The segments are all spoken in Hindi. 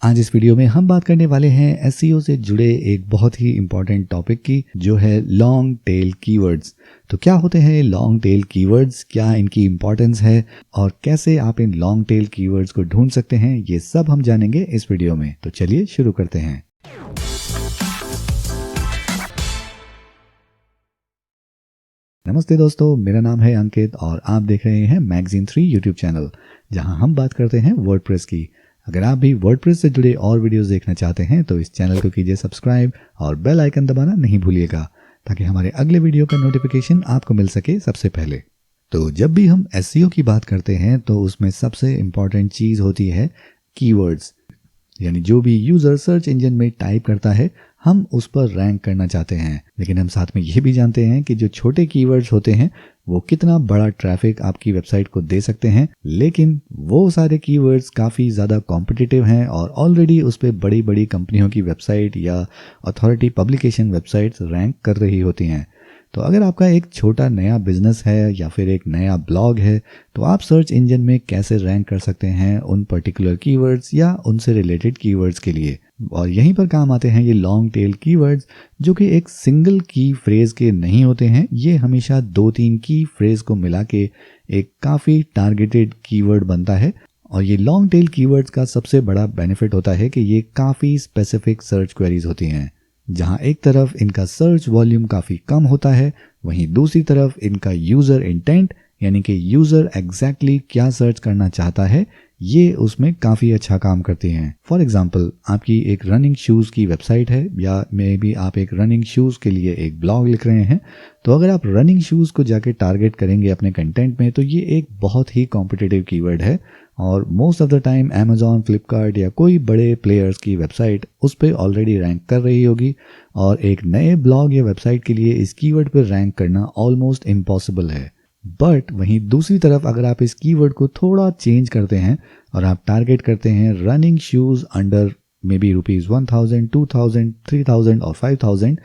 आज इस वीडियो में हम बात करने वाले हैं एसईओ से जुड़े एक बहुत ही इंपॉर्टेंट टॉपिक की, जो है लॉन्ग टेल कीवर्ड्स। तो क्या होते हैं लॉन्ग टेल कीवर्ड्स, क्या इनकी इंपॉर्टेंस है और कैसे आप इन लॉन्ग टेल कीवर्ड्स को ढूंढ सकते हैं, ये सब हम जानेंगे इस वीडियो में। तो चलिए शुरू करते हैं। नमस्ते दोस्तों, मेरा नाम है अंकित और आप देख रहे हैं मैगजीन 3 यूट्यूब चैनल, जहां हम बात करते हैं वर्डप्रेस की। अगर आप भी वर्डप्रेस से जुड़े और वीडियोस देखना चाहते हैं तो इस चैनल को कीजिए सब्सक्राइब और बेल आइकन दबाना नहीं भूलिएगा, ताकि हमारे अगले वीडियो का नोटिफिकेशन आपको मिल सके सबसे पहले। तो जब भी हम एसईओ की बात करते हैं तो उसमें सबसे इम्पॉर्टेंट चीज़ होती है कीवर्ड्स, यानी जो भी यूज़र सर्च इंजन में टाइप करता है हम उस पर रैंक करना चाहते हैं। लेकिन हम साथ में ये भी जानते हैं कि जो छोटे कीवर्ड्स होते हैं वो कितना बड़ा ट्रैफिक आपकी वेबसाइट को दे सकते हैं, लेकिन वो सारे कीवर्ड्स काफ़ी ज़्यादा कॉम्पिटिटिव हैं और ऑलरेडी उस पर बड़ी बड़ी कंपनियों की वेबसाइट या अथॉरिटी पब्लिकेशन वेबसाइट्स रैंक कर रही होती हैं। तो अगर आपका एक छोटा नया बिजनेस है या फिर एक नया ब्लॉग है, तो आप सर्च इंजन में कैसे रैंक कर सकते हैं उन पर्टिकुलर कीवर्ड्स या उनसे रिलेटेड कीवर्ड्स के लिए। और यहीं पर काम आते हैं ये लॉन्ग टेल कीवर्ड्स, जो कि एक सिंगल की फ्रेज के नहीं होते हैं। ये हमेशा 2-3 की फ्रेज को मिला के एक काफ़ी टारगेटेड कीवर्ड बनता है। और ये लॉन्ग टेल कीवर्ड्स का सबसे बड़ा बेनिफिट होता है कि ये काफ़ी स्पेसिफिक सर्च क्वेरीज होती हैं, जहां एक तरफ इनका सर्च वॉल्यूम काफ़ी कम होता है, वहीं दूसरी तरफ इनका यूज़र इंटेंट, यानी कि यूज़र एग्जैक्टली क्या सर्च करना चाहता है, ये उसमें काफ़ी अच्छा काम करती हैं। फॉर एग्जांपल, आपकी एक रनिंग शूज़ की वेबसाइट है या मे बी आप एक रनिंग शूज़ के लिए एक ब्लॉग लिख रहे हैं, तो अगर आप रनिंग शूज़ को जाके टारगेट करेंगे अपने कंटेंट में तो ये एक बहुत ही कॉम्पिटिटिव कीवर्ड है और most of the time Amazon, Flipkart या कोई बड़े प्लेयर्स की वेबसाइट उस पर ऑलरेडी रैंक कर रही होगी और एक नए ब्लॉग या वेबसाइट के लिए इस कीवर्ड पर रैंक करना ऑलमोस्ट इम्पॉसिबल है। बट वहीं दूसरी तरफ अगर आप इस कीवर्ड को थोड़ा चेंज करते हैं और आप टारगेट करते हैं running shoes under may be ₹1000, 2000, 3000 और 5000,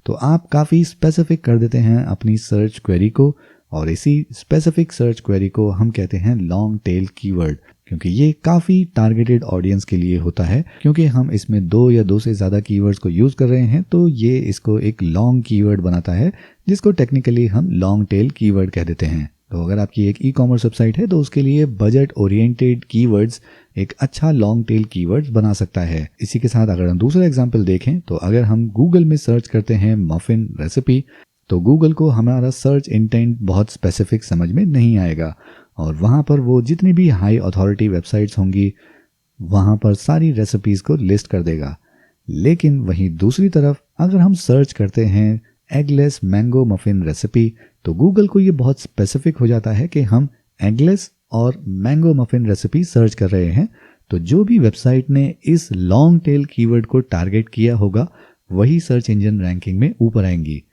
तो आप काफ़ी स्पेसिफिक कर देते हैं अपनी सर्च क्वेरी को, और इसी स्पेसिफिक सर्च क्वेरी को हम कहते हैं लॉन्ग टेल कीवर्ड, क्योंकि ये काफ़ी टारगेटेड ऑडियंस के लिए होता है। क्योंकि हम इसमें 2 या 2 से ज़्यादा कीवर्ड्स को यूज़ कर रहे हैं तो ये इसको एक लॉन्ग कीवर्ड बनाता है, जिसको टेक्निकली हम लॉन्ग टेल कीवर्ड कह देते हैं। तो अगर आपकी एक ई-कॉमर्स वेबसाइट है तो उसके लिए बजट ओरिएंटेड कीवर्ड्स एक अच्छा लॉन्ग टेल कीवर्ड्स बना सकता है। इसी के साथ अगर हम दूसरा एग्जाम्पल देखें तो अगर हम गूगल में सर्च करते हैं मफिन रेसिपी, तो गूगल को हमारा सर्च इंटेंट बहुत स्पेसिफिक समझ में नहीं आएगा और वहाँ पर वो जितनी भी हाई अथॉरिटी वेबसाइट्स होंगी वहाँ पर सारी रेसिपीज़ को लिस्ट कर देगा। लेकिन वहीं दूसरी तरफ अगर हम सर्च करते हैं एगलेस मैंगो मफिन रेसिपी, तो गूगल को ये बहुत स्पेसिफिक हो जाता है कि हम एगलेस और मैंगो मफिन रेसिपी सर्च कर रहे हैं। तो जो भी वेबसाइट ने इस लॉन्ग टेल कीवर्ड को टारगेट किया होगा वही सर्च इंजन रैंकिंग में ऊपर आएंगी।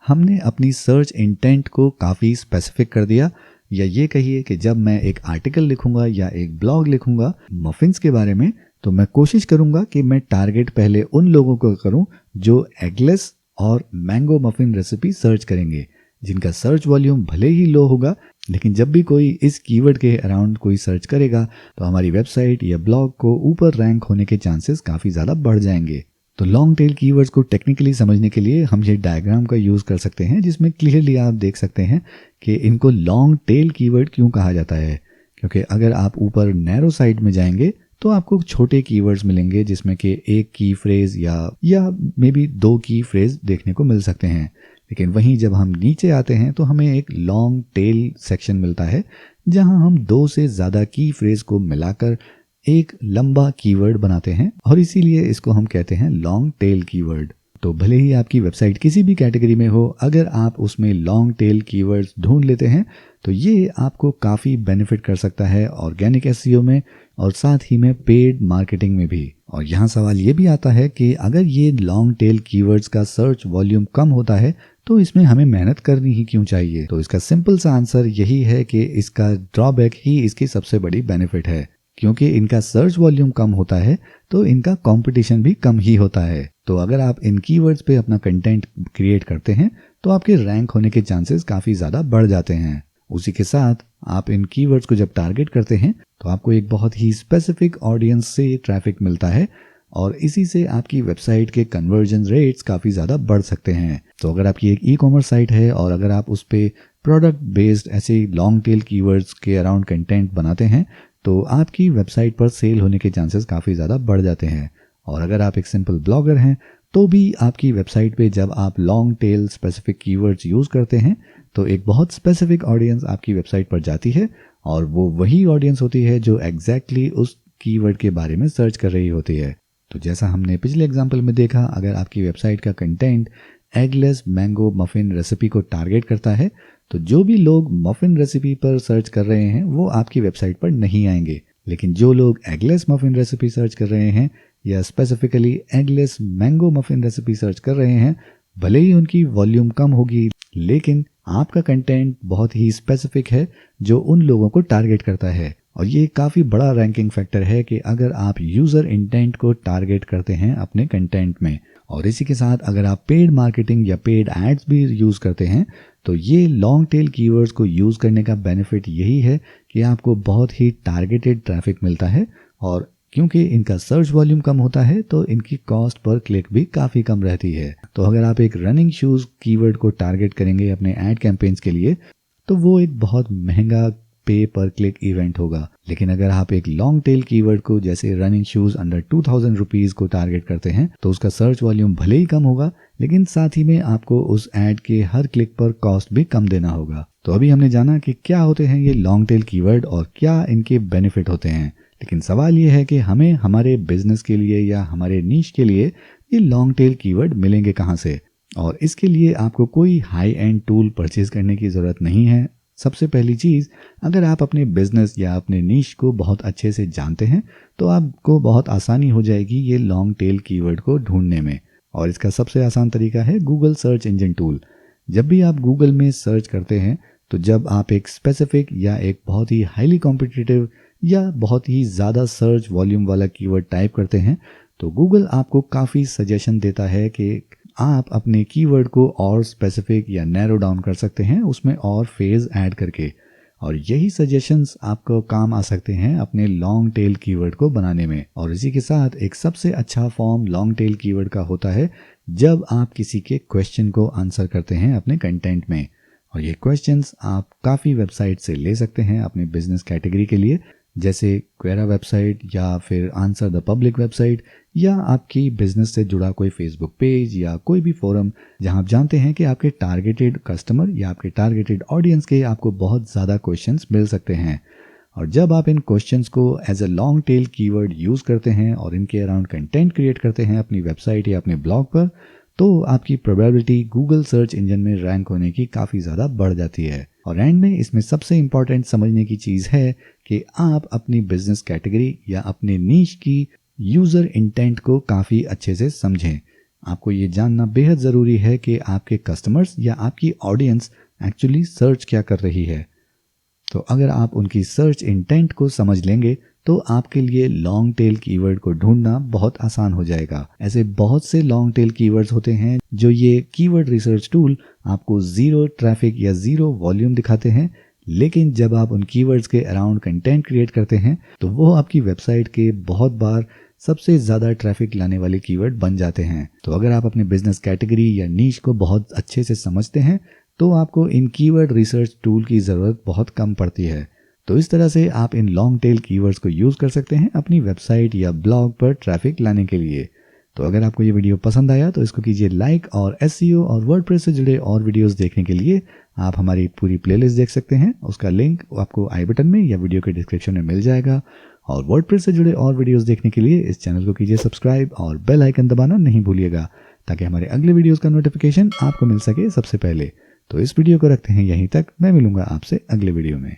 हमने अपनी सर्च इंटेंट को काफ़ी स्पेसिफिक कर दिया, या ये कहिए कि जब मैं एक आर्टिकल लिखूंगा या एक ब्लॉग लिखूंगा मफिन्स के बारे में, तो मैं कोशिश करूंगा कि मैं टारगेट पहले उन लोगों को करूं जो एगलेस और मैंगो मफिन रेसिपी सर्च करेंगे, जिनका सर्च वॉल्यूम भले ही लो होगा, लेकिन जब भी कोई इस कीवर्ड के अराउंड कोई सर्च करेगा तो हमारी वेबसाइट या ब्लॉग को ऊपर रैंक होने के चांसेस काफ़ी ज़्यादा बढ़ जाएंगे। तो लॉन्ग टेल कीवर्ड्स को टेक्निकली समझने के लिए हम ये डायग्राम का यूज़ कर सकते हैं, जिसमें क्लियरली आप देख सकते हैं कि इनको लॉन्ग टेल कीवर्ड क्यों कहा जाता है। क्योंकि अगर आप ऊपर नैरो साइड में जाएंगे तो आपको छोटे कीवर्ड्स मिलेंगे, जिसमें कि एक की फ्रेज या मे बी 2 की फ्रेज देखने को मिल सकते हैं। लेकिन वहीं जब हम नीचे आते हैं तो हमें एक लॉन्ग टेल सेक्शन मिलता है, जहां हम 2 से ज़्यादा की फ्रेज को मिलाकर एक लंबा कीवर्ड बनाते हैं और इसीलिए इसको हम कहते हैं लॉन्ग टेल कीवर्ड। तो भले ही आपकी वेबसाइट किसी भी कैटेगरी में हो, अगर आप उसमें लॉन्ग टेल कीवर्ड्स ढूंढ लेते हैं तो ये आपको काफ़ी बेनिफिट कर सकता है ऑर्गेनिक एसईओ में और साथ ही में पेड मार्केटिंग में भी। और यहाँ सवाल ये भी आता है कि अगर ये लॉन्ग टेल कीवर्ड्स का सर्च वॉल्यूम कम होता है तो इसमें हमें मेहनत करनी ही क्यों चाहिए? तो इसका सिंपल सा आंसर यही है कि इसका ड्रॉबैक ही इसकी सबसे बड़ी बेनिफिट है। क्योंकि इनका सर्च वॉल्यूम कम होता है तो इनका कंपटीशन भी कम ही होता है। तो अगर आप इन कीवर्ड्स पे अपना कंटेंट क्रिएट करते हैं तो आपके रैंक होने के चांसेस काफ़ी ज़्यादा बढ़ जाते हैं। उसी के साथ आप इन कीवर्ड्स को जब टारगेट करते हैं तो आपको एक बहुत ही स्पेसिफिक ऑडियंस से ट्रैफिक मिलता है और इसी से आपकी वेबसाइट के कन्वर्जन रेट्स काफ़ी ज़्यादा बढ़ सकते हैं। तो अगर आपकी एक ई कॉमर्स साइट है और अगर आप उस पर प्रोडक्ट बेस्ड ऐसे लॉन्ग टेल कीवर्ड्स के अराउंड कंटेंट बनाते हैं तो आपकी वेबसाइट पर सेल होने के चांसेस काफ़ी ज़्यादा बढ़ जाते हैं। और अगर आप एक सिंपल ब्लॉगर हैं तो भी आपकी वेबसाइट पे जब आप long tail specific keywords use करते हैं तो एक बहुत स्पेसिफिक ऑडियंस आपकी वेबसाइट पर जाती है और वो वही ऑडियंस होती है जो एग्जैक्टली उस कीवर्ड के बारे में सर्च कर रही होती है। तो जैसा हमने पिछले एग्जाम्पल में देखा, अगर आपकी वेबसाइट का content eggless mango muffin recipe को टारगेट करता है तो जो भी लोग मफिन रेसिपी पर सर्च कर रहे हैं वो आपकी वेबसाइट पर नहीं आएंगे, लेकिन जो लोग एगलेस मफिन रेसिपी सर्च कर रहे हैं या specifically eggless mango muffin recipe search कर रहे हैं, भले ही उनकी वॉल्यूम कम होगी लेकिन आपका कंटेंट बहुत ही स्पेसिफिक है जो उन लोगों को टारगेट करता है। और ये काफ़ी बड़ा रैंकिंग फैक्टर है कि अगर आप यूज़र इंटेंट को टारगेट करते हैं अपने कंटेंट में। और इसी के साथ अगर आप पेड मार्केटिंग या पेड एड्स भी यूज़ करते हैं तो ये लॉन्ग टेल कीवर्ड्स को यूज़ करने का बेनिफिट यही है कि आपको बहुत ही टारगेटेड ट्रैफिक मिलता है और क्योंकि इनका सर्च वॉल्यूम कम होता है तो इनकी कॉस्ट पर क्लिक भी काफ़ी कम रहती है। तो अगर आप एक रनिंग शूज़ कीवर्ड को टारगेट करेंगे अपने एड कैंपेन्स के लिए तो वो एक बहुत महंगा पे पर क्लिक इवेंट होगा, लेकिन अगर आप एक लॉन्ग टेल कीवर्ड को जैसे रनिंग शूज़ अंडर 2000 रुपीज़ को टारगेट करते हैं तो उसका सर्च वॉल्यूम भले ही कम होगा लेकिन साथ ही में आपको उस एड के हर क्लिक पर कॉस्ट भी कम देना होगा। तो अभी हमने जाना कि क्या होते हैं ये लॉन्ग टेल कीवर्ड और क्या इनके बेनिफिट होते हैं, लेकिन सवाल ये है कि हमें हमारे बिजनेस के लिए या हमारे नीश के लिए ये लॉन्ग टेल कीवर्ड मिलेंगे कहाँ से। और इसके लिए आपको कोई हाई एंड टूल परचेज करने की ज़रूरत नहीं है। सबसे पहली चीज़, अगर आप अपने बिजनेस या अपने नीश को बहुत अच्छे से जानते हैं तो आपको बहुत आसानी हो जाएगी ये लॉन्ग टेल कीवर्ड को ढूंढने में। और इसका सबसे आसान तरीका है गूगल सर्च इंजन टूल। जब भी आप गूगल में सर्च करते हैं तो जब आप एक स्पेसिफिक या एक बहुत ही हाईली कॉम्पिटिटिव या बहुत ही ज़्यादा सर्च वॉल्यूम वाला कीवर्ड टाइप करते हैं तो गूगल आपको काफ़ी सजेशन देता है कि आप अपने कीवर्ड को और स्पेसिफिक या नैरो डाउन कर सकते हैं उसमें और फेज ऐड करके। और यही सजेशंस आपको काम आ सकते हैं अपने लॉन्ग टेल कीवर्ड को बनाने में। और इसी के साथ एक सबसे अच्छा फॉर्म लॉन्ग टेल कीवर्ड का होता है जब आप किसी के क्वेश्चन को आंसर करते हैं अपने कंटेंट में। और ये क्वेश्चंस आप काफ़ी वेबसाइट से ले सकते हैं अपने बिजनेस कैटेगरी के लिए, जैसे क्वेरा वेबसाइट या फिर आंसर द पब्लिक वेबसाइट या आपकी बिजनेस से जुड़ा कोई फेसबुक पेज या कोई भी फोरम जहां आप जानते हैं कि आपके टारगेटेड कस्टमर या आपके टारगेटेड ऑडियंस के आपको बहुत ज़्यादा क्वेश्चंस मिल सकते हैं। और जब आप इन क्वेश्चंस को as a long tail keyword use करते हैं और इनके अराउंड कंटेंट क्रिएट करते हैं अपनी वेबसाइट या अपने ब्लॉग पर तो आपकी प्रोबेबिलिटी गूगल सर्च इंजन में रैंक होने की काफ़ी ज़्यादा बढ़ जाती है। और एंड में इसमें सबसे इम्पॉर्टेंट समझने की चीज़ है कि आप अपनी बिजनेस कैटेगरी या अपने नीश की यूज़र इंटेंट को काफ़ी अच्छे से समझें। आपको ये जानना बेहद ज़रूरी है कि आपके कस्टमर्स या आपकी ऑडियंस एक्चुअली सर्च क्या कर रही है। तो अगर आप उनकी सर्च इंटेंट को समझ लेंगे तो आपके लिए लॉन्ग टेल कीवर्ड को ढूंढना बहुत आसान हो जाएगा। ऐसे बहुत से लॉन्ग टेल कीवर्ड्स होते हैं जो ये कीवर्ड रिसर्च टूल आपको ज़ीरो ट्रैफिक या ज़ीरो वॉल्यूम दिखाते हैं, लेकिन जब आप उन कीवर्ड्स के अराउंड कंटेंट क्रिएट करते हैं तो वो आपकी वेबसाइट के बहुत बार सबसे ज़्यादा ट्रैफिक लाने वाले कीवर्ड बन जाते हैं। तो अगर आप अपने बिजनेस कैटेगरी या नीश को बहुत अच्छे से समझते हैं तो आपको इन कीवर्ड रिसर्च टूल की ज़रूरत बहुत कम पड़ती है। तो इस तरह से आप इन लॉन्ग टेल कीवर्ड्स को यूज़ कर सकते हैं अपनी वेबसाइट या ब्लॉग पर ट्रैफिक लाने के लिए। तो अगर आपको ये वीडियो पसंद आया तो इसको कीजिए लाइक, और एसईओ और वर्डप्रेस से जुड़े और वीडियोस देखने के लिए आप हमारी पूरी प्लेलिस्ट देख सकते हैं। उसका लिंक आपको आई बटन में या वीडियो के डिस्क्रिप्शन में मिल जाएगा। और वर्डप्रेस से जुड़े और वीडियोस देखने के लिए इस चैनल को कीजिए सब्सक्राइब और बेल आइकन दबाना नहीं भूलिएगा ताकि हमारे अगले वीडियोस का नोटिफिकेशन आपको मिल सके सबसे पहले। तो इस वीडियो को रखते हैं यहीं तक। मैं मिलूंगा आपसे अगले वीडियो में।